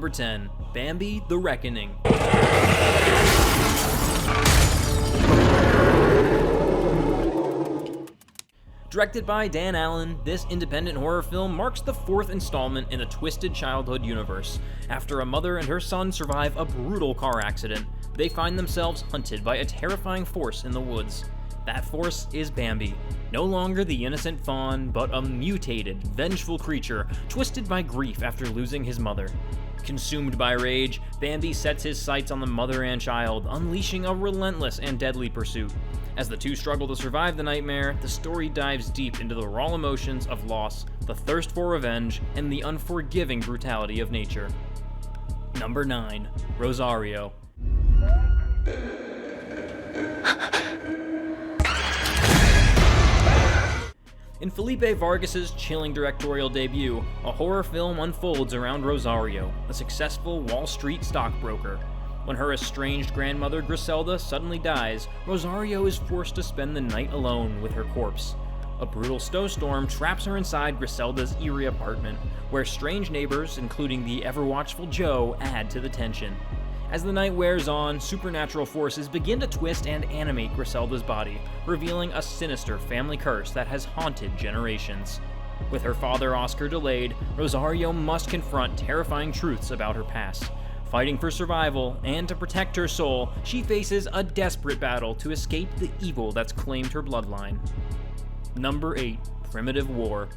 Number 10. Bambi The Reckoning. Directed by Dan Allen, this independent horror film marks the fourth installment in the Twisted Childhood universe. After a mother and her son survive a brutal car accident, they find themselves hunted by a terrifying force in the woods. That force is Bambi, no longer the innocent fawn, but a mutated, vengeful creature twisted by grief after losing his mother. Consumed by rage, Bambi sets his sights on the mother and child, unleashing a relentless and deadly pursuit. As the two struggle to survive the nightmare, the story dives deep into the raw emotions of loss, the thirst for revenge, and the unforgiving brutality of nature. Number 9. Rosario. In Felipe Vargas's chilling directorial debut, a horror film unfolds around Rosario, a successful Wall Street stockbroker. When her estranged grandmother Griselda suddenly dies, Rosario is forced to spend the night alone with her corpse. A brutal snowstorm traps her inside Griselda's eerie apartment, where strange neighbors, including the ever-watchful Joe, add to the tension. As the night wears on, supernatural forces begin to twist and animate Griselda's body, revealing a sinister family curse that has haunted generations. With her father Oscar delayed, Rosario must confront terrifying truths about her past. Fighting for survival and to protect her soul, she faces a desperate battle to escape the evil that's claimed her bloodline. Number 8. Primitive War.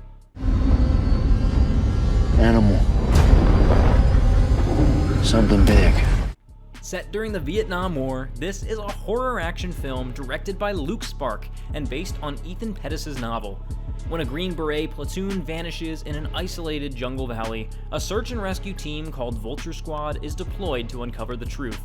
Animal. Something big. Set during the Vietnam War, this is a horror action film directed by Luke Spark and based on Ethan Pettis' novel. When a Green Beret platoon vanishes in an isolated jungle valley, a search and rescue team called Vulture Squad is deployed to uncover the truth.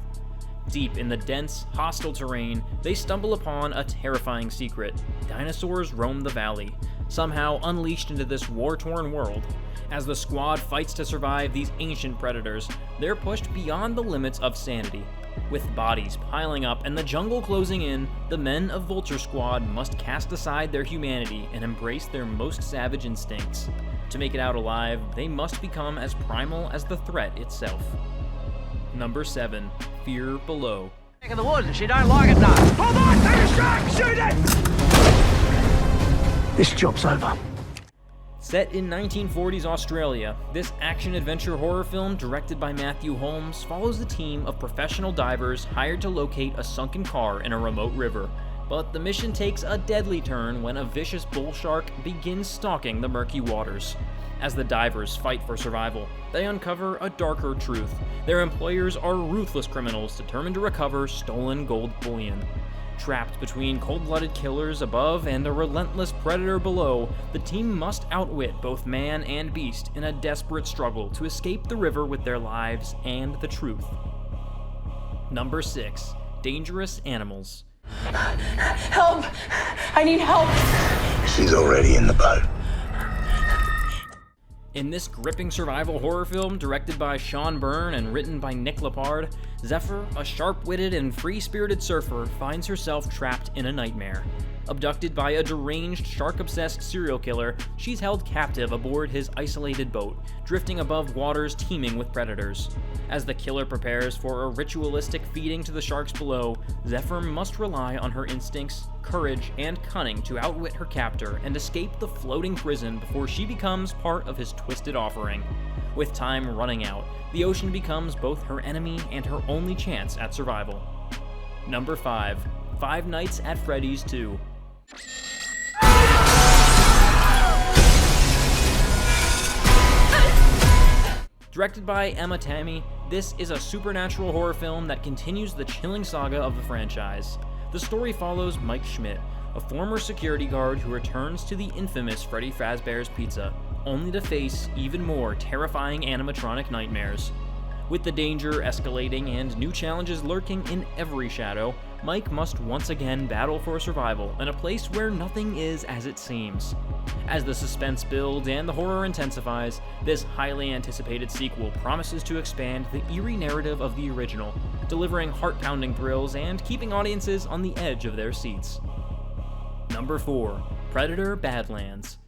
Deep in the dense, hostile terrain, they stumble upon a terrifying secret. Dinosaurs roam the valley, somehow unleashed into this war-torn world. As the squad fights to survive these ancient predators, they're pushed beyond the limits of sanity. With bodies piling up and the jungle closing in, the men of Vulture Squad must cast aside their humanity and embrace their most savage instincts. To make it out alive, they must become as primal as the threat itself. Number 7. Fear Below. In the woods and she don't like it now. Hold on, take a shot, shoot it! This job's over. Set in 1940s Australia, this action-adventure horror film directed by Matthew Holmes follows a team of professional divers hired to locate a sunken car in a remote river. But the mission takes a deadly turn when a vicious bull shark begins stalking the murky waters. As the divers fight for survival, they uncover a darker truth. Their employers are ruthless criminals determined to recover stolen gold bullion. Trapped between cold-blooded killers above and a relentless predator below, the team must outwit both man and beast in a desperate struggle to escape the river with their lives and the truth. Number 6. Dangerous Animals. Help! I need help! She's already in the boat. In this gripping survival horror film directed by Sean Byrne and written by Nick Lepard, Zephyr, a sharp-witted and free-spirited surfer, finds herself trapped in a nightmare. Abducted by a deranged, shark-obsessed serial killer, she's held captive aboard his isolated boat, drifting above waters teeming with predators. As the killer prepares for a ritualistic feeding to the sharks below, Zephyr must rely on her instincts, courage, and cunning to outwit her captor and escape the floating prison before she becomes part of his twisted offering. With time running out, the ocean becomes both her enemy and her only chance at survival. Number 5. Five Nights at Freddy's 2. Directed by Emma Tammy, this is a supernatural horror film that continues the chilling saga of the franchise. The story follows Mike Schmidt, a former security guard who returns to the infamous Freddy Fazbear's Pizza, only to face even more terrifying animatronic nightmares. With the danger escalating and new challenges lurking in every shadow, Mike must once again battle for survival in a place where nothing is as it seems. As the suspense builds and the horror intensifies, this highly anticipated sequel promises to expand the eerie narrative of the original, delivering heart-pounding thrills and keeping audiences on the edge of their seats. Number 4. Predator Badlands.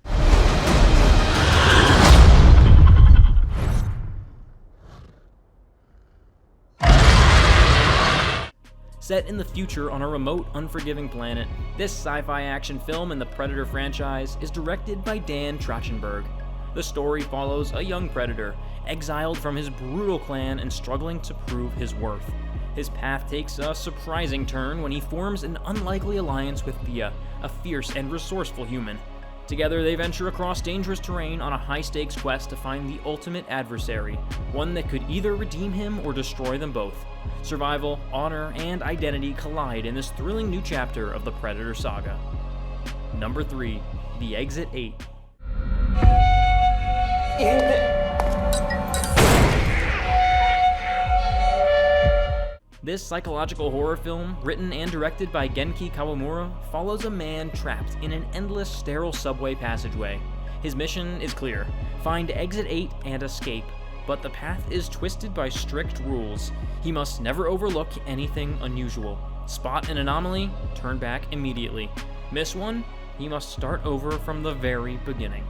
Set in the future on a remote, unforgiving planet, this sci-fi action film in the Predator franchise is directed by Dan Trachtenberg. The story follows a young Predator, exiled from his brutal clan and struggling to prove his worth. His path takes a surprising turn when he forms an unlikely alliance with Thea, a fierce and resourceful human. Together, they venture across dangerous terrain on a high-stakes quest to find the ultimate adversary, one that could either redeem him or destroy them both. Survival, honor, and identity collide in this thrilling new chapter of the Predator saga. Number 3. The Exit 8. This psychological horror film, written and directed by Genki Kawamura, follows a man trapped in an endless sterile subway passageway. His mission is clear: find Exit 8 and escape, but the path is twisted by strict rules. He must never overlook anything unusual. Spot an anomaly, turn back immediately. Miss one, he must start over from the very beginning.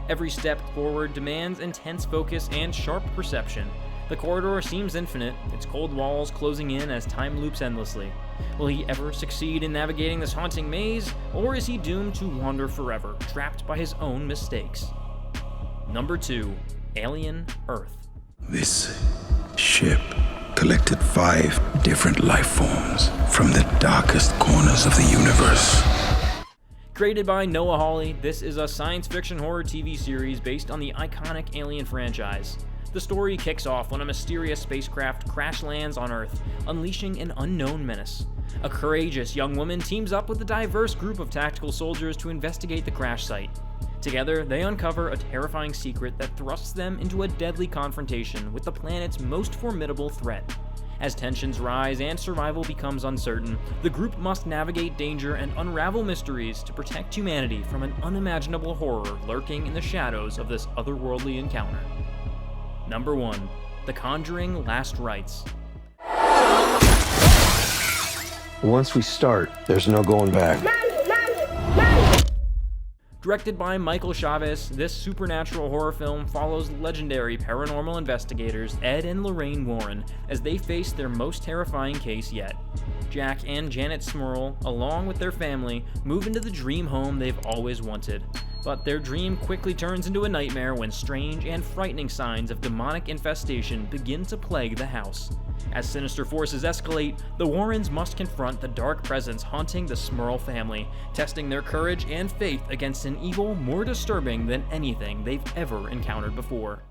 Every step forward demands intense focus and sharp perception. The corridor seems infinite, its cold walls closing in as time loops endlessly. Will he ever succeed in navigating this haunting maze, or is he doomed to wander forever, trapped by his own mistakes? Number 2. Alien Earth. This ship collected 5 different life forms from the darkest corners of the universe. Created by Noah Hawley, this is a science fiction horror TV series based on the iconic Alien franchise. The story kicks off when a mysterious spacecraft crash lands on Earth, unleashing an unknown menace. A courageous young woman teams up with a diverse group of tactical soldiers to investigate the crash site. Together, they uncover a terrifying secret that thrusts them into a deadly confrontation with the planet's most formidable threat. As tensions rise and survival becomes uncertain, the group must navigate danger and unravel mysteries to protect humanity from an unimaginable horror lurking in the shadows of this otherworldly encounter. Number 1. The Conjuring: Last Rites. Once we start, there's no going back. Directed by Michael Chavez, this supernatural horror film follows legendary paranormal investigators Ed and Lorraine Warren as they face their most terrifying case yet. Jack and Janet Smurl, along with their family, move into the dream home they've always wanted. But their dream quickly turns into a nightmare when strange and frightening signs of demonic infestation begin to plague the house. As sinister forces escalate, the Warrens must confront the dark presence haunting the Smurl family, testing their courage and faith against an evil more disturbing than anything they've ever encountered before.